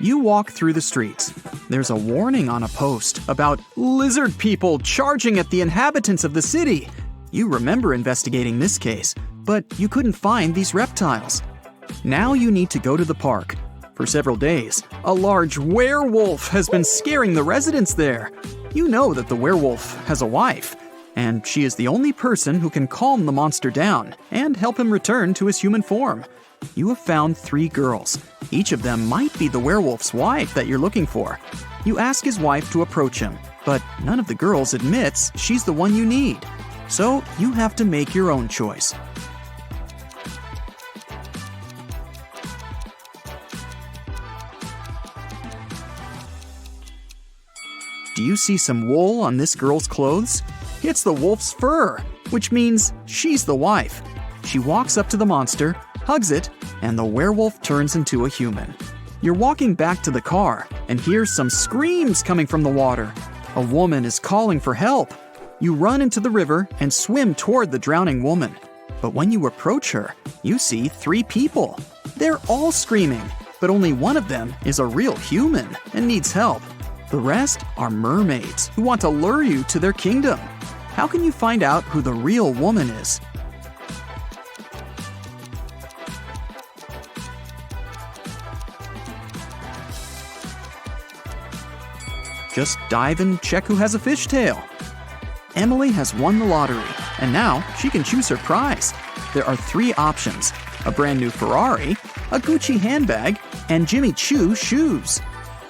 You walk through the streets. There's a warning on a post about lizard people charging at the inhabitants of the city. You remember investigating this case, but you couldn't find these reptiles. Now you need to go to the park. For several days, a large werewolf has been scaring the residents there. You know that the werewolf has a wife, and she is the only person who can calm the monster down and help him return to his human form. You have found 3 girls. Each of them might be the werewolf's wife that you're looking for. You ask his wife to approach him, but none of the girls admits she's the one you need. So you have to make your own choice. Do you see some wool on this girl's clothes? It's the wolf's fur, which means she's the wife. She walks up to the monster, hugs it, and the werewolf turns into a human. You're walking back to the car and hear some screams coming from the water. A woman is calling for help. You run into the river and swim toward the drowning woman. But when you approach her, you see 3 people. They're all screaming, but only one of them is a real human and needs help. The rest are mermaids who want to lure you to their kingdom. How can you find out who the real woman is? Just dive and check who has a fishtail. Emily has won the lottery, and now she can choose her prize. There are 3 options: a brand new Ferrari, a Gucci handbag, and Jimmy Choo shoes.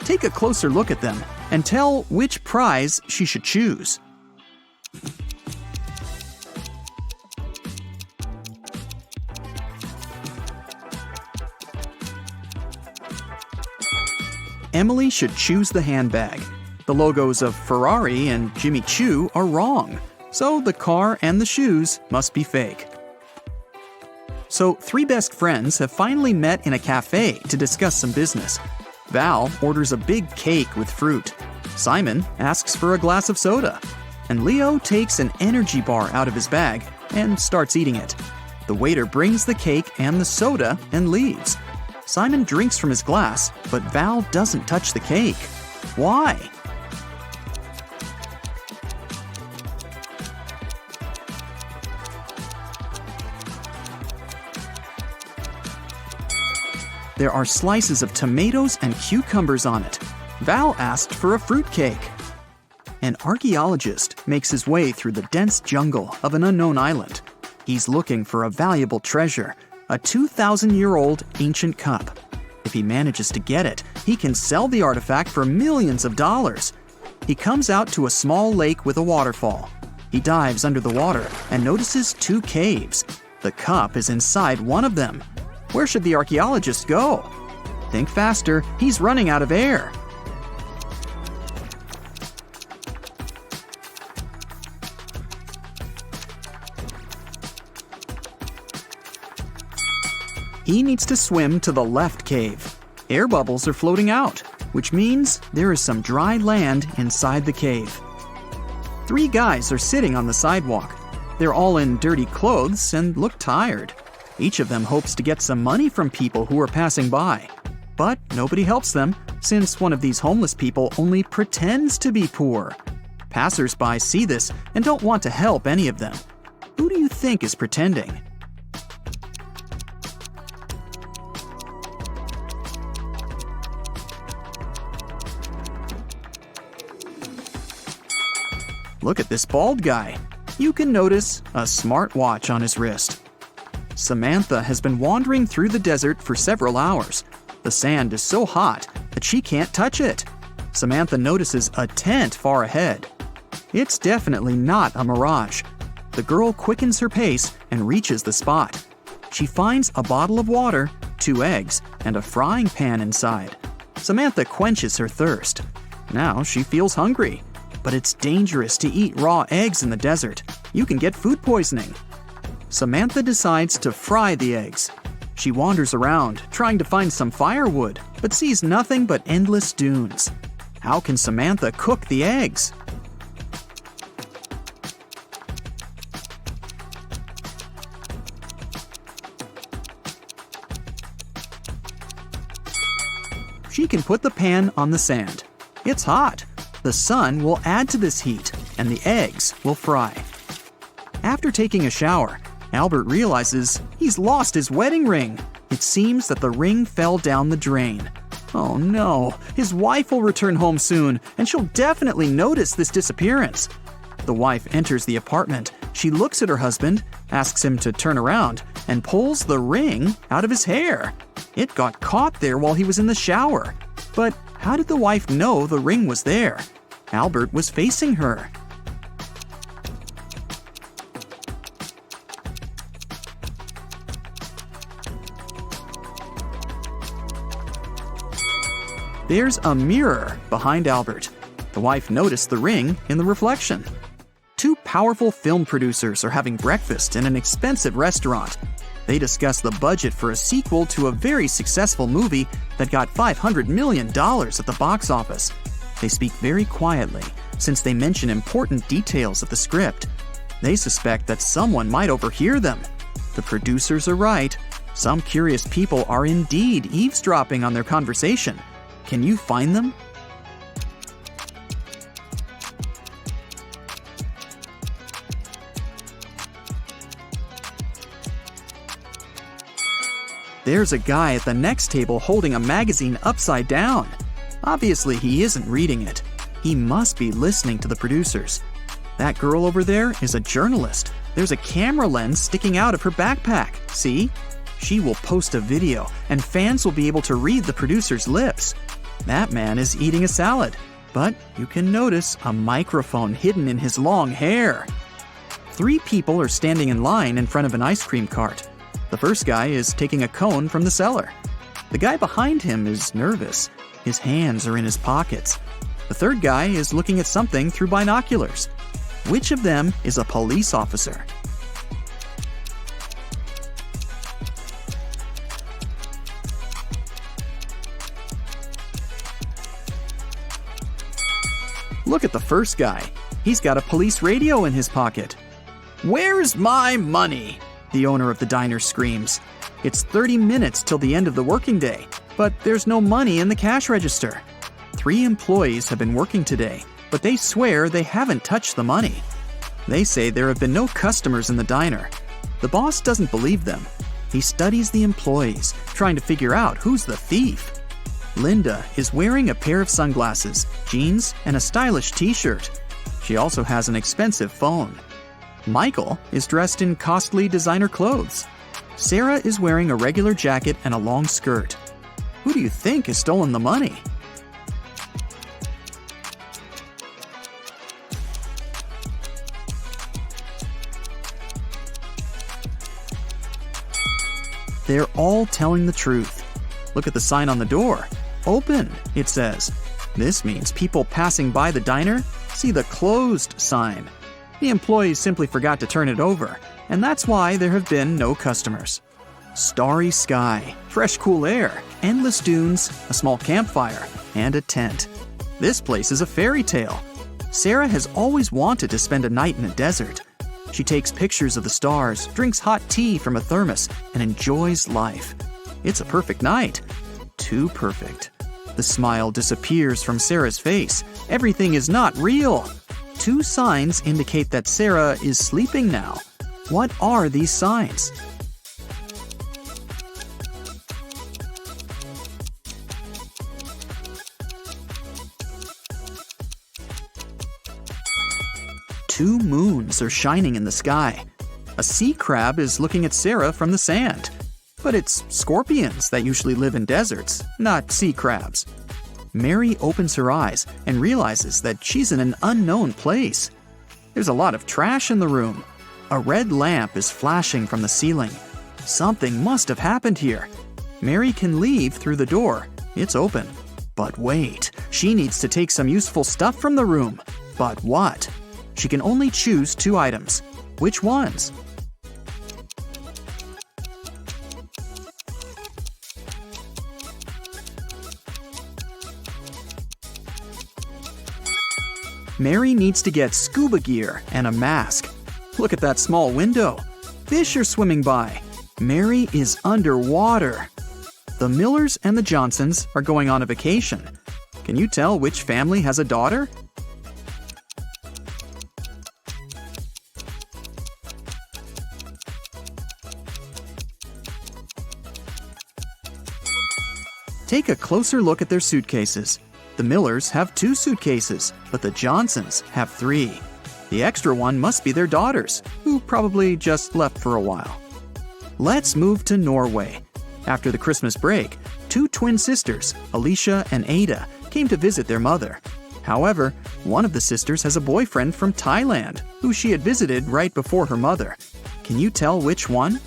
Take a closer look at them and tell which prize she should choose. Emily should choose the handbag. The logos of Ferrari and Jimmy Choo are wrong, so the car and the shoes must be fake. So 3 best friends have finally met in a cafe to discuss some business. Val orders a big cake with fruit. Simon asks for a glass of soda. And Leo takes an energy bar out of his bag and starts eating it. The waiter brings the cake and the soda and leaves. Simon drinks from his glass, but Val doesn't touch the cake. Why? There are slices of tomatoes and cucumbers on it. Val asked for a fruitcake. An archaeologist makes his way through the dense jungle of an unknown island. He's looking for a valuable treasure, a 2,000-year-old ancient cup. If he manages to get it, he can sell the artifact for millions of dollars. He comes out to a small lake with a waterfall. He dives under the water and notices 2 caves. The cup is inside one of them. Where should the archaeologist go? Think faster, he's running out of air. He needs to swim to the left cave. Air bubbles are floating out, which means there is some dry land inside the cave. 3 guys are sitting on the sidewalk. They're all in dirty clothes and look tired. Each of them hopes to get some money from people who are passing by. But nobody helps them, since one of these homeless people only pretends to be poor. Passers-by see this and don't want to help any of them. Who do you think is pretending? Look at this bald guy. You can notice a smartwatch on his wrist. Samantha has been wandering through the desert for several hours. The sand is so hot that she can't touch it. Samantha notices a tent far ahead. It's definitely not a mirage. The girl quickens her pace and reaches the spot. She finds a bottle of water, 2 eggs, and a frying pan inside. Samantha quenches her thirst. Now she feels hungry. But it's dangerous to eat raw eggs in the desert. You can get food poisoning. Samantha decides to fry the eggs. She wanders around, trying to find some firewood, but sees nothing but endless dunes. How can Samantha cook the eggs? She can put the pan on the sand. It's hot. The sun will add to this heat, and the eggs will fry. After taking a shower, Albert realizes he's lost his wedding ring. It seems that the ring fell down the drain. Oh no, his wife will return home soon, and she'll definitely notice this disappearance. The wife enters the apartment. She looks at her husband, asks him to turn around, and pulls the ring out of his hair. It got caught there while he was in the shower. But how did the wife know the ring was there? Albert was facing her. There's a mirror behind Albert. The wife noticed the ring in the reflection. Two powerful film producers are having breakfast in an expensive restaurant. They discuss the budget for a sequel to a very successful movie that got $500 million at the box office. They speak very quietly, since they mention important details of the script. They suspect that someone might overhear them. The producers are right. Some curious people are indeed eavesdropping on their conversation. Can you find them? There's a guy at the next table holding a magazine upside down. Obviously, he isn't reading it. He must be listening to the producers. That girl over there is a journalist. There's a camera lens sticking out of her backpack. See? She will post a video, and fans will be able to read the producer's lips. That man is eating a salad, but you can notice a microphone hidden in his long hair. 3 people are standing in line in front of an ice cream cart. The first guy is taking a cone from the seller. The guy behind him is nervous. His hands are in his pockets. The third guy is looking at something through binoculars. Which of them is a police officer? Look at the first guy. He's got a police radio in his pocket. "Where's my money?" the owner of the diner screams. It's 30 minutes till the end of the working day, but there's no money in the cash register. 3 employees have been working today, but they swear they haven't touched the money. They say there have been no customers in the diner. The boss doesn't believe them. He studies the employees, trying to figure out who's the thief. Linda is wearing a pair of sunglasses, jeans, and a stylish t-shirt. She also has an expensive phone. Michael is dressed in costly designer clothes. Sarah is wearing a regular jacket and a long skirt. Who do you think has stolen the money? They're all telling the truth. Look at the sign on the door. Open, it says. This means people passing by the diner see the closed sign. The employees simply forgot to turn it over, and that's why there have been no customers. Starry sky, fresh cool air, endless dunes, a small campfire, and a tent. This place is a fairy tale. Sarah has always wanted to spend a night in a desert. She takes pictures of the stars, drinks hot tea from a thermos, and enjoys life. It's a perfect night. Too perfect. The smile disappears from Sarah's face. Everything is not real. 2 signs indicate that Sarah is sleeping now. What are these signs? Two moons are shining in the sky. A sea crab is looking at Sarah from the sand. But it's scorpions that usually live in deserts, not sea crabs. Mary opens her eyes and realizes that she's in an unknown place. There's a lot of trash in the room. A red lamp is flashing from the ceiling. Something must have happened here. Mary can leave through the door. It's open. But wait, she needs to take some useful stuff from the room. But what? She can only choose 2 items. Which ones? Mary needs to get scuba gear and a mask. Look at that small window. Fish are swimming by. Mary is underwater. The The Millers and the Johnsons are going on a vacation. Can you tell which family has a daughter? Take a closer look at their suitcases. The Millers have 2 suitcases, but the Johnsons have 3. The extra one must be their daughters, who probably just left for a while. Let's move to Norway. After the Christmas break, 2 twin sisters, Alicia and Ada, came to visit their mother. However, one of the sisters has a boyfriend from Thailand, who she had visited right before her mother. Can you tell which one?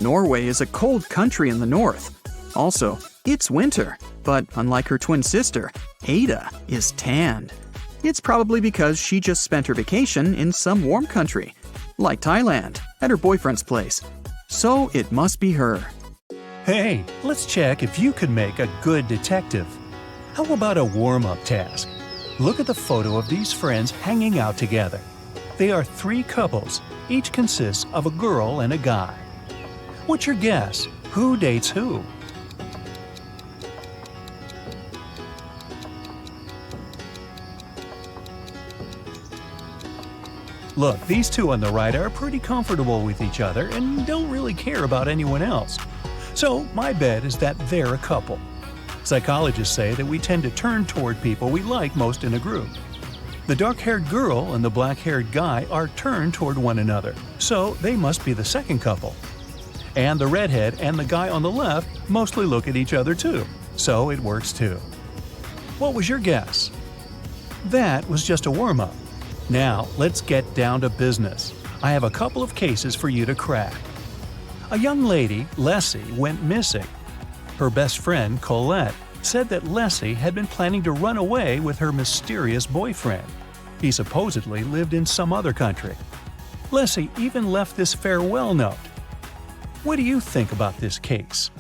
Norway is a cold country in the north. Also, it's winter, but unlike her twin sister, Ada is tanned. It's probably because she just spent her vacation in some warm country, like Thailand, at her boyfriend's place. So it must be her. Hey, let's check if you could make a good detective. How about a warm-up task? Look at the photo of these friends hanging out together. They are 3 couples. Each consists of a girl and a guy. What's your guess? Who dates who? Look, these 2 on the right are pretty comfortable with each other and don't really care about anyone else. So my bet is that they're a couple. Psychologists say that we tend to turn toward people we like most in a group. The dark-haired girl and the black-haired guy are turned toward one another, so they must be the second couple. And the redhead and the guy on the left mostly look at each other too, so it works too. What was your guess? That was just a warm-up. Now, let's get down to business. I have a couple of cases for you to crack. A young lady, Leslie, went missing. Her best friend, Colette, said that Leslie had been planning to run away with her mysterious boyfriend. He supposedly lived in some other country. Leslie even left this farewell note. What do you think about this case?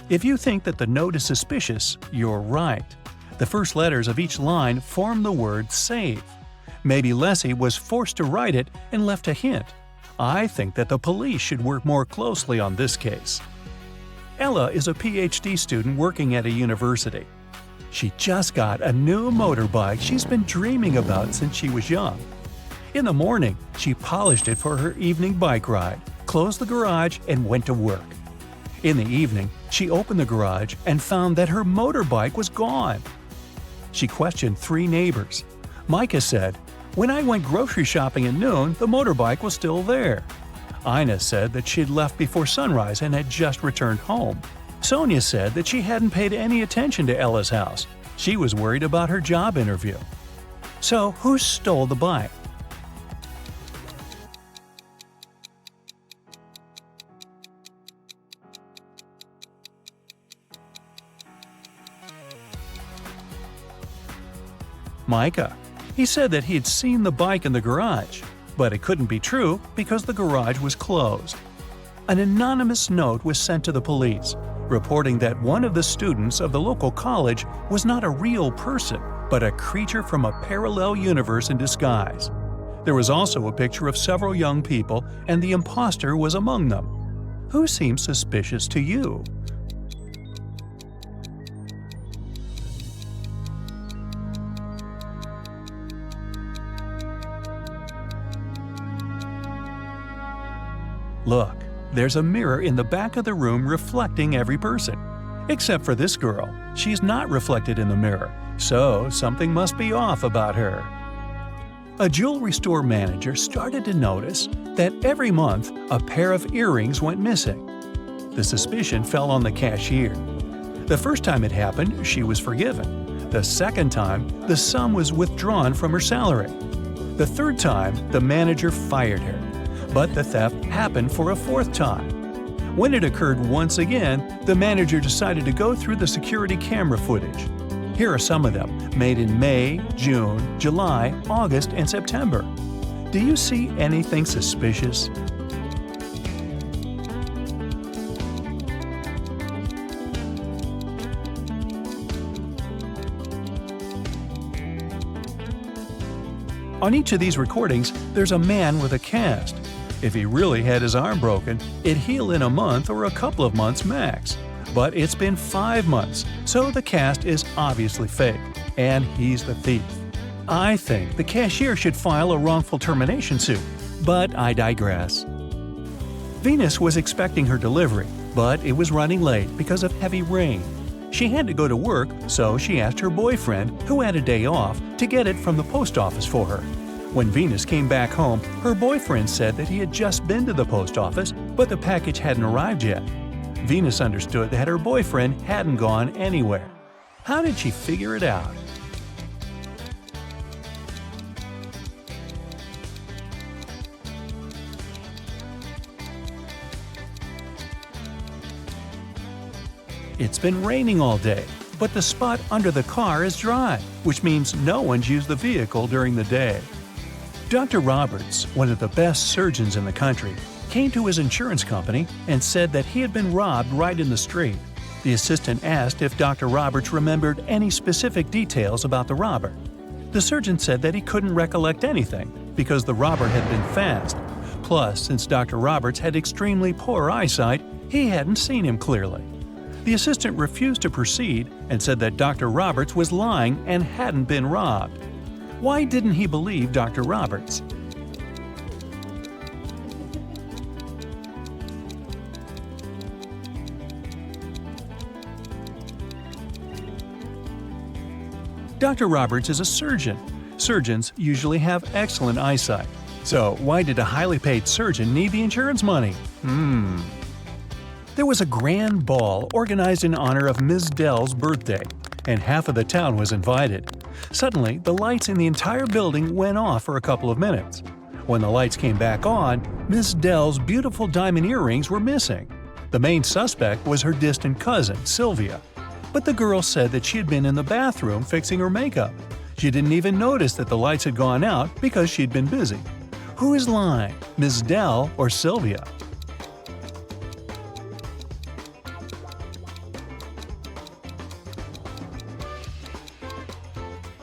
If you think that the note is suspicious, you're right. The first letters of each line form the word save. Maybe Leslie was forced to write it and left a hint. I think that the police should work more closely on this case. Ella is a PhD student working at a university. She just got a new motorbike she's been dreaming about since she was young. In the morning, she polished it for her evening bike ride, closed the garage, and went to work. In the evening, she opened the garage and found that her motorbike was gone. She questioned 3 neighbors. Micah said, "When I went grocery shopping at noon, the motorbike was still there." Ina said that she'd left before sunrise and had just returned home. Sonia said that she hadn't paid any attention to Ella's house. She was worried about her job interview. So, who stole the bike? Micah. He said that he had seen the bike in the garage, but it couldn't be true because the garage was closed. An anonymous note was sent to the police, reporting that one of the students of the local college was not a real person, but a creature from a parallel universe in disguise. There was also a picture of several young people, and the imposter was among them. Who seems suspicious to you? Look, there's a mirror in the back of the room reflecting every person. Except for this girl. She's not reflected in the mirror, so something must be off about her. A jewelry store manager started to notice that every month a pair of earrings went missing. The suspicion fell on the cashier. The first time it happened, she was forgiven. The second time, the sum was withdrawn from her salary. The third time, the manager fired her. But the theft happened for a fourth time. When it occurred once again, the manager decided to go through the security camera footage. Here are some of them, made in May, June, July, August, and September. Do you see anything suspicious? On each of these recordings, there's a man with a cast. If he really had his arm broken, it'd heal in a month or a couple of months max. But it's been 5 months, so the cast is obviously fake, and he's the thief. I think the cashier should file a wrongful termination suit, but I digress. Venus was expecting her delivery, but it was running late because of heavy rain. She had to go to work, so she asked her boyfriend, who had a day off, to get it from the post office for her. When Venus came back home, her boyfriend said that he had just been to the post office, but the package hadn't arrived yet. Venus understood that her boyfriend hadn't gone anywhere. How did she figure it out? It's been raining all day, but the spot under the car is dry, which means no one's used the vehicle during the day. Dr. Roberts, one of the best surgeons in the country, came to his insurance company and said that he had been robbed right in the street. The assistant asked if Dr. Roberts remembered any specific details about the robber. The surgeon said that he couldn't recollect anything because the robber had been fast. Plus, since Dr. Roberts had extremely poor eyesight, he hadn't seen him clearly. The assistant refused to proceed and said that Dr. Roberts was lying and hadn't been robbed. Why didn't he believe Dr. Roberts? Dr. Roberts is a surgeon. Surgeons usually have excellent eyesight. So why did a highly paid surgeon need the insurance money? There was a grand ball organized in honor of Ms. Dell's birthday, and half of the town was invited. Suddenly, the lights in the entire building went off for a couple of minutes. When the lights came back on, Ms. Dell's beautiful diamond earrings were missing. The main suspect was her distant cousin, Sylvia. But the girl said that she had been in the bathroom fixing her makeup. She didn't even notice that the lights had gone out because she'd been busy. Who is lying, Ms. Dell or Sylvia?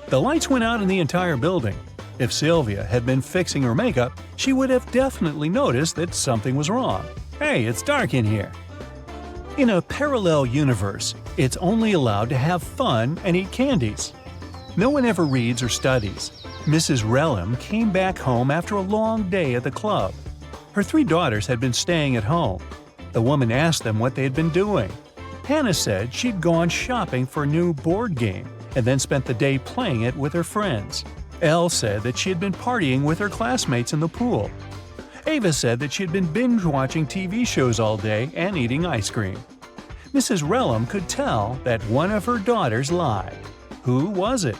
The lights went out in the entire building. If Sylvia had been fixing her makeup, she would have definitely noticed that something was wrong. Hey, it's dark in here. In a parallel universe, it's only allowed to have fun and eat candies. No one ever reads or studies. Mrs. Relham came back home after a long day at the club. Her 3 daughters had been staying at home. The woman asked them what they had been doing. Hannah said she'd gone shopping for a new board game and then spent the day playing it with her friends. Elle said that she had been partying with her classmates in the pool. Ava said that she had been binge-watching TV shows all day and eating ice cream. Mrs. Relham could tell that one of her daughters lied. Who was it?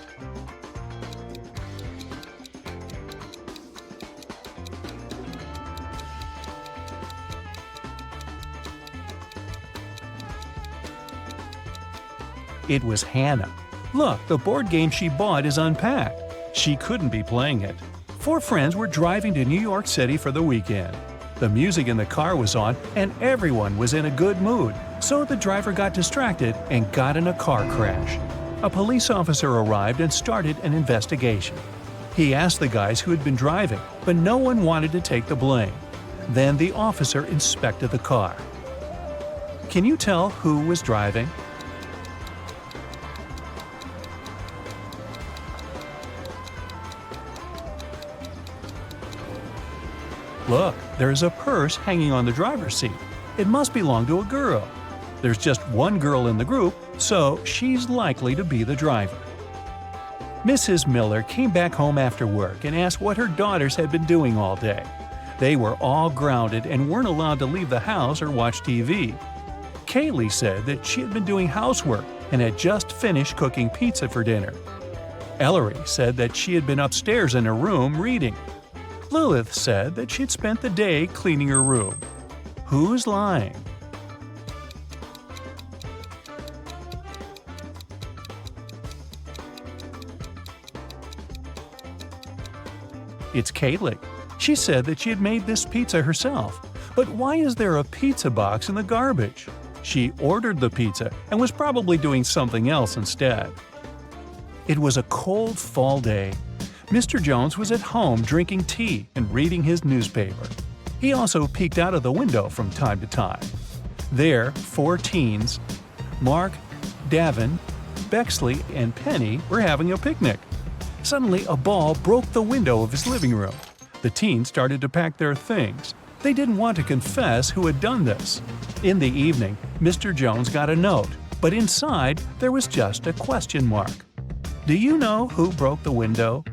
It was Hannah. Look, the board game she bought is unpacked. She couldn't be playing it. 4 friends were driving to New York City for the weekend. The music in the car was on and everyone was in a good mood, so the driver got distracted and got in a car crash. A police officer arrived and started an investigation. He asked the guys who had been driving, but no one wanted to take the blame. Then the officer inspected the car. Can you tell who was driving? Look, there's a purse hanging on the driver's seat. It must belong to a girl. There's just one girl in the group, so she's likely to be the driver. Mrs. Miller came back home after work and asked what her daughters had been doing all day. They were all grounded and weren't allowed to leave the house or watch TV. Kaylee said that she had been doing housework and had just finished cooking pizza for dinner. Ellery said that she had been upstairs in her room reading. Lilith said that she'd spent the day cleaning her room. Who's lying? It's Kaylee. She said that she had made this pizza herself. But why is there a pizza box in the garbage? She ordered the pizza and was probably doing something else instead. It was a cold fall day. Mr. Jones was at home drinking tea and reading his newspaper. He also peeked out of the window from time to time. There, 4 teens, Mark, Davin, Bexley, and Penny, were having a picnic. Suddenly, a ball broke the window of his living room. The teens started to pack their things. They didn't want to confess who had done this. In the evening, Mr. Jones got a note, but inside there was just a question mark. Do you know who broke the window?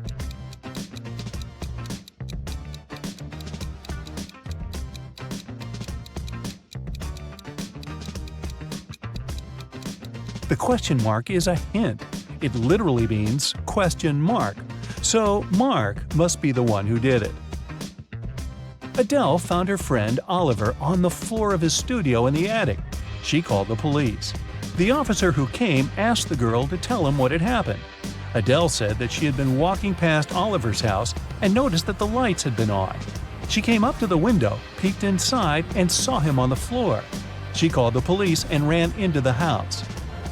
The question mark is a hint. It literally means question mark. So Mark must be the one who did it. Adele found her friend Oliver on the floor of his studio in the attic. She called the police. The officer who came asked the girl to tell him what had happened. Adele said that she had been walking past Oliver's house and noticed that the lights had been on. She came up to the window, peeked inside, and saw him on the floor. She called the police and ran into the house.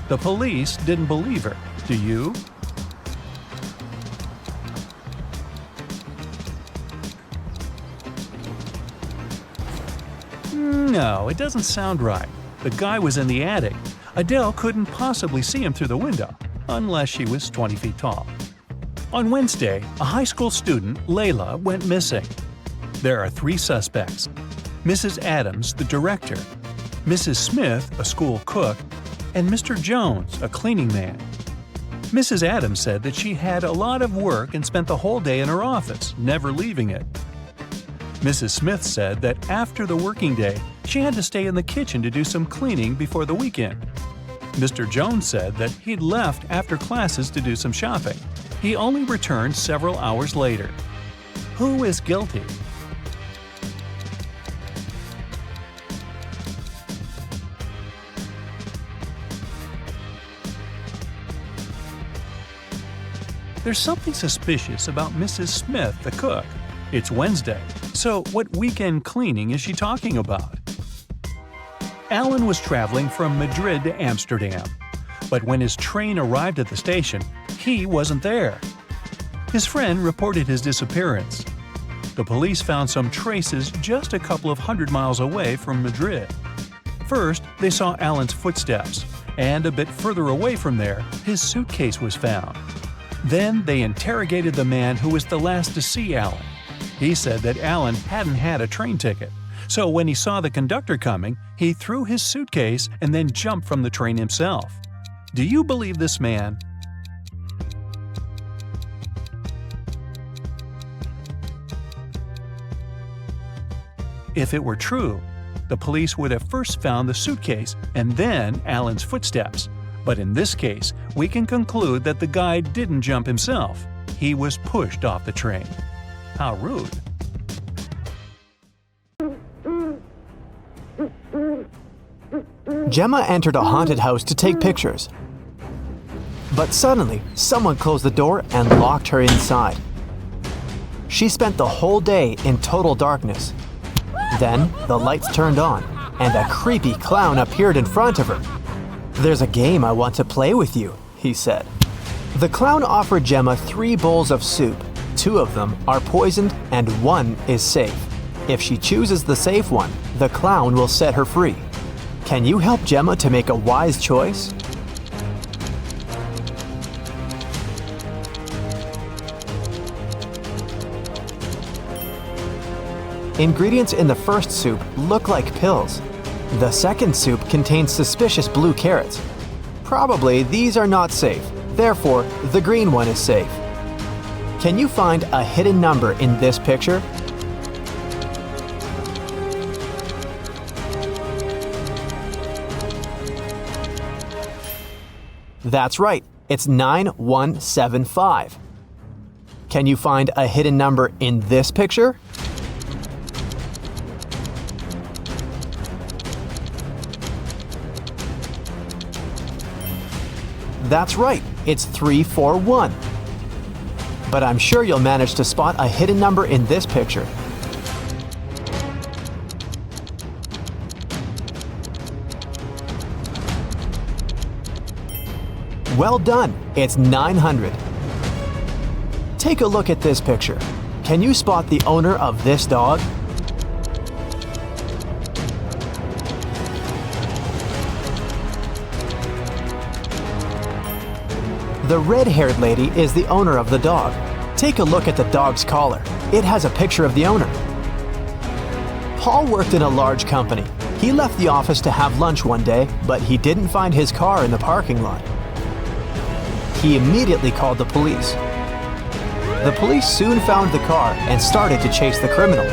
The police didn't believe her. Do you? No, it doesn't sound right. The guy was in the attic. Adele couldn't possibly see him through the window, unless she was 20 feet tall. On Wednesday, a high school student, Layla, went missing. There are 3 suspects: Mrs. Adams, the director, Mrs. Smith, a school cook, and Mr. Jones, a cleaning man. Mrs. Adams said that she had a lot of work and spent the whole day in her office, never leaving it. Mrs. Smith said that after the working day, she had to stay in the kitchen to do some cleaning before the weekend. Mr. Jones said that he'd left after classes to do some shopping. He only returned several hours later. Who is guilty? There's something suspicious about Mrs. Smith, the cook. It's Wednesday, so what weekend cleaning is she talking about? Alan was traveling from Madrid to Amsterdam, but when his train arrived at the station, he wasn't there. His friend reported his disappearance. The police found some traces just a couple of 100 miles away from Madrid. First, they saw Alan's footsteps, and a bit further away from there, his suitcase was found. Then they interrogated the man who was the last to see Alan. He said that Alan hadn't had a train ticket, so when he saw the conductor coming, he threw his suitcase and then jumped from the train himself. Do you believe this man? If it were true, the police would have first found the suitcase and then Alan's footsteps. But in this case, we can conclude that the guy didn't jump himself. He was pushed off the train. How rude. Gemma entered a haunted house to take pictures. But suddenly, someone closed the door and locked her inside. She spent the whole day in total darkness. Then, the lights turned on, and a creepy clown appeared in front of her. "There's a game I want to play with you," he said. The clown offered Gemma 3 bowls of soup. 2 of them are poisoned and 1 is safe. If she chooses the safe one, the clown will set her free. Can you help Gemma to make a wise choice? Ingredients in the first soup look like pills. The second soup contains suspicious blue carrots. Probably these are not safe, therefore the green one is safe. Can you find a hidden number in this picture? That's right, it's 9175. Can you find a hidden number in this picture? That's right, it's 341. But I'm sure you'll manage to spot a hidden number in this picture. Well done, it's 900. Take a look at this picture. Can you spot the owner of this dog? The red-haired lady is the owner of the dog. Take a look at the dog's collar. It has a picture of the owner. Paul worked in a large company. He left the office to have lunch one day, but he didn't find his car in the parking lot. He immediately called the police. The police soon found the car and started to chase the criminal.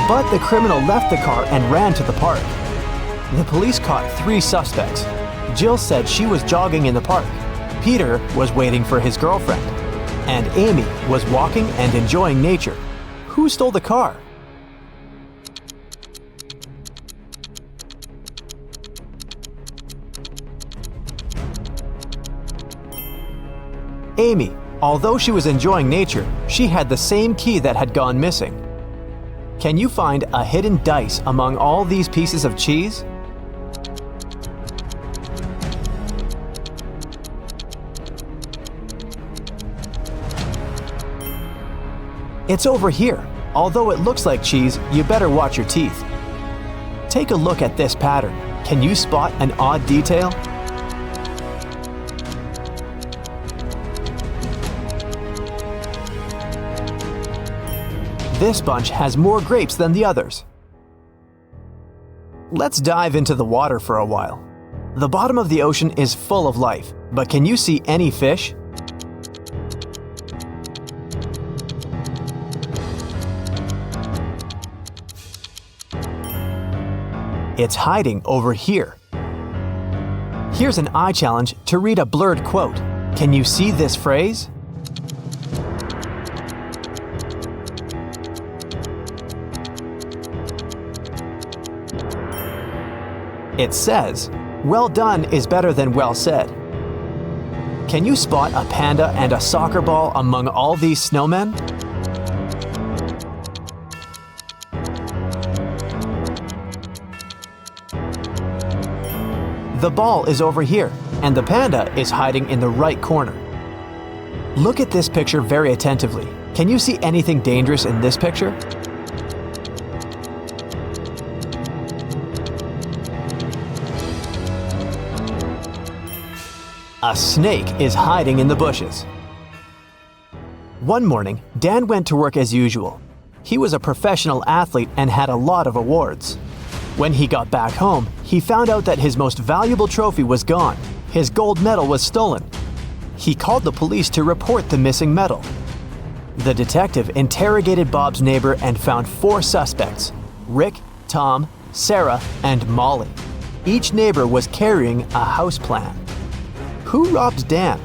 But the criminal left the car and ran to the park. The police caught 3 suspects. Jill said she was jogging in the park. Peter was waiting for his girlfriend. And Amy was walking and enjoying nature. Who stole the car? Amy. Although she was enjoying nature, she had the same key that had gone missing. Can you find a hidden dice among all these pieces of cheese? It's over here. Although it looks like cheese, you better watch your teeth. Take a look at this pattern. Can you spot an odd detail? This bunch has more grapes than the others. Let's dive into the water for a while. The bottom of the ocean is full of life, but can you see any fish? It's hiding over here. Here's an eye challenge to read a blurred quote. Can you see this phrase? It says, "Well done is better than well said." Can you spot a panda and a soccer ball among all these snowmen? The ball is over here, and the panda is hiding in the right corner. Look at this picture very attentively. Can you see anything dangerous in this picture? A snake is hiding in the bushes. One morning, Dan went to work as usual. He was a professional athlete and had a lot of awards. When he got back home, he found out that his most valuable trophy was gone. His gold medal was stolen. He called the police to report the missing medal. The detective interrogated Bob's neighbor and found 4 suspects: Rick, Tom, Sarah, and Molly. Each neighbor was carrying a house plan. Who robbed Dan?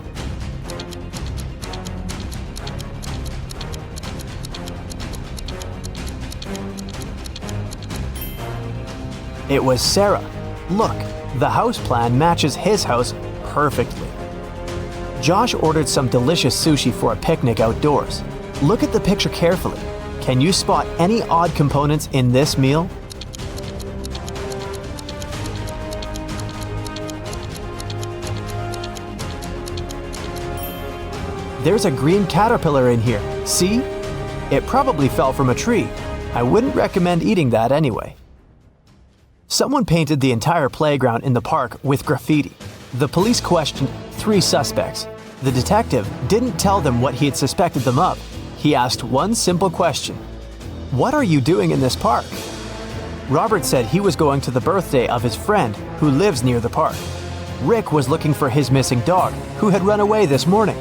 It was Sarah. Look, the house plan matches his house perfectly. Josh ordered some delicious sushi for a picnic outdoors. Look at the picture carefully. Can you spot any odd components in this meal? There's a green caterpillar in here. See? It probably fell from a tree. I wouldn't recommend eating that anyway. Someone painted the entire playground in the park with graffiti. The police questioned 3 suspects. The detective didn't tell them what he had suspected them of. He asked one simple question. "What are you doing in this park?" Robert said he was going to the birthday of his friend who lives near the park. Rick was looking for his missing dog, who had run away this morning.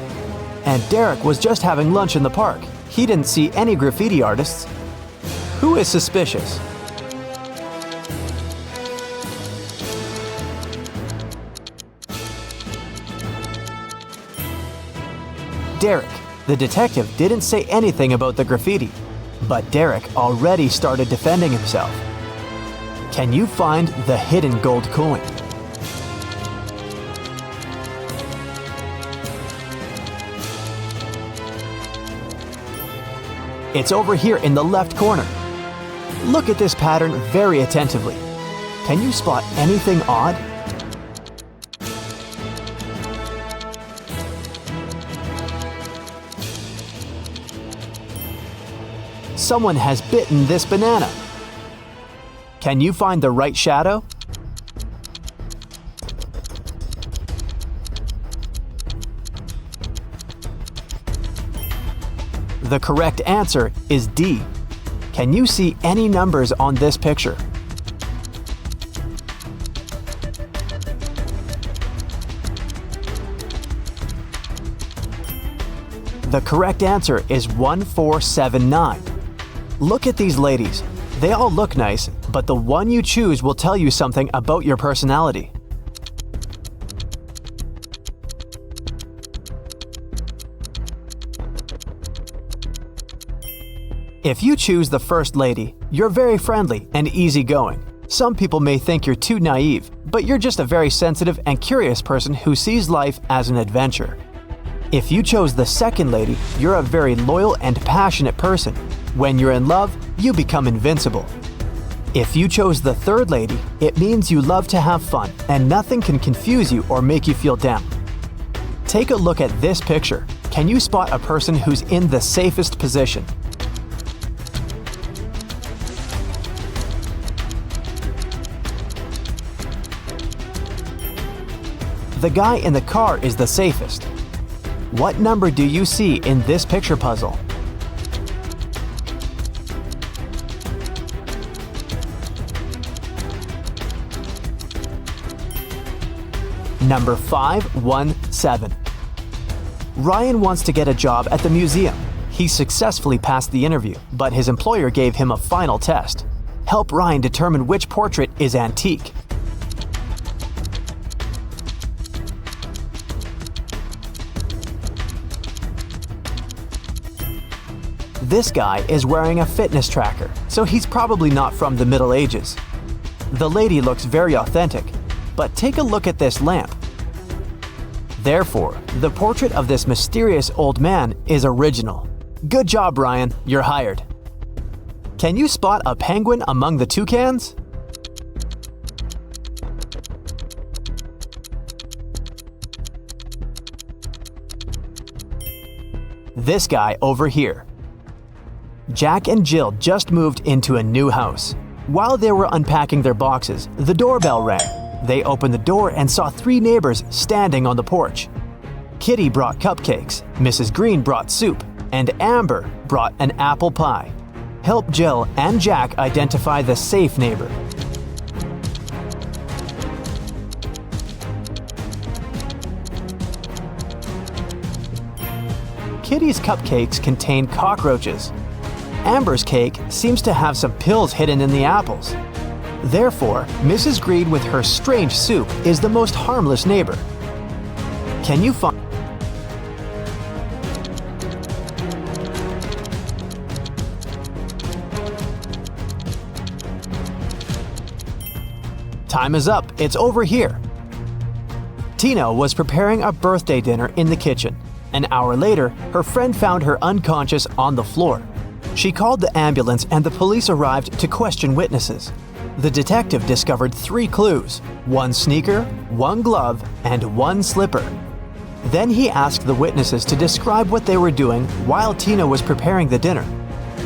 And Derek was just having lunch in the park. He didn't see any graffiti artists. Who is suspicious? Derek. The detective didn't say anything about the graffiti, but Derek already started defending himself. Can you find the hidden gold coin? It's over here in the left corner. Look at this pattern very attentively. Can you spot anything odd? someone has bitten this banana. Can you find the right shadow? The correct answer is D. Can you see any numbers on this picture? The correct answer is 1479. Look at these ladies. They all look nice, but the one you choose will tell you something about your personality. If you choose the first lady, you're very friendly and easygoing. Some people may think you're too naive, but you're just a very sensitive and curious person who sees life as an adventure. If you chose the second lady, you're a very loyal and passionate person. When you're in love, you become invincible. If you chose the third lady, it means you love to have fun and nothing can confuse you or make you feel down. Take a look at this picture. Can you spot a person who's in the safest position? The guy in the car is the safest. What number do you see in this picture puzzle? Number 517. Ryan wants to get a job at the museum. He successfully passed the interview, but his employer gave him a final test. Help Ryan determine which portrait is antique. This guy is wearing a fitness tracker, so he's probably not from the Middle Ages. The lady looks very authentic, but take a look at this lamp. Therefore, the portrait of this mysterious old man is original. Good job, Ryan, you're hired. Can you spot a penguin among the toucans? This guy over here. Jack and Jill just moved into a new house. While they were unpacking their boxes, the doorbell rang. They opened the door and saw 3 neighbors standing on the porch. Kitty brought cupcakes, Mrs. Green brought soup, and Amber brought an apple pie. Help Jill and Jack identify the safe neighbor. Kitty's cupcakes contain cockroaches. Amber's cake seems to have some pills hidden in the apples. Therefore, Mrs. Green with her strange soup is the most harmless neighbor. Can you find... Time is up, it's over here. Tina was preparing a birthday dinner in the kitchen. An hour later, her friend found her unconscious on the floor. She called the ambulance and the police arrived to question witnesses. The detective discovered 3 clues: 1 sneaker, 1 glove, and 1 slipper. Then he asked the witnesses to describe what they were doing while Tina was preparing the dinner.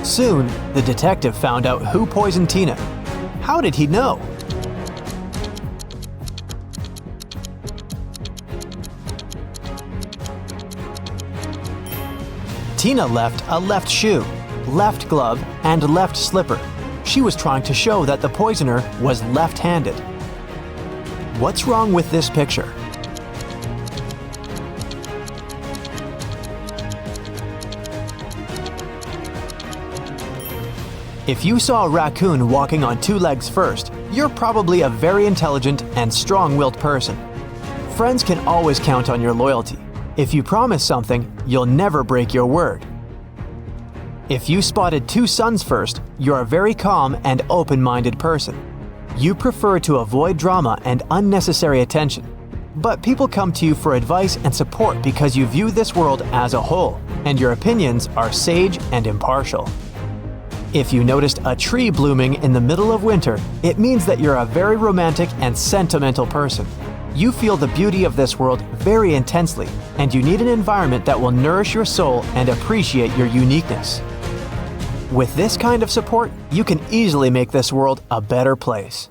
Soon, the detective found out who poisoned Tina. How did he know? Tina left a left shoe, left glove, and left slipper. She was trying to show that the poisoner was left-handed. What's wrong with this picture? If you saw a raccoon walking on 2 legs first, you're probably a very intelligent and strong-willed person. Friends can always count on your loyalty. If you promise something, you'll never break your word. If you spotted 2 suns first, you're a very calm and open-minded person. You prefer to avoid drama and unnecessary attention. But people come to you for advice and support because you view this world as a whole, and your opinions are sage and impartial. If you noticed a tree blooming in the middle of winter, it means that you're a very romantic and sentimental person. You feel the beauty of this world very intensely, and you need an environment that will nourish your soul and appreciate your uniqueness. With this kind of support, you can easily make this world a better place.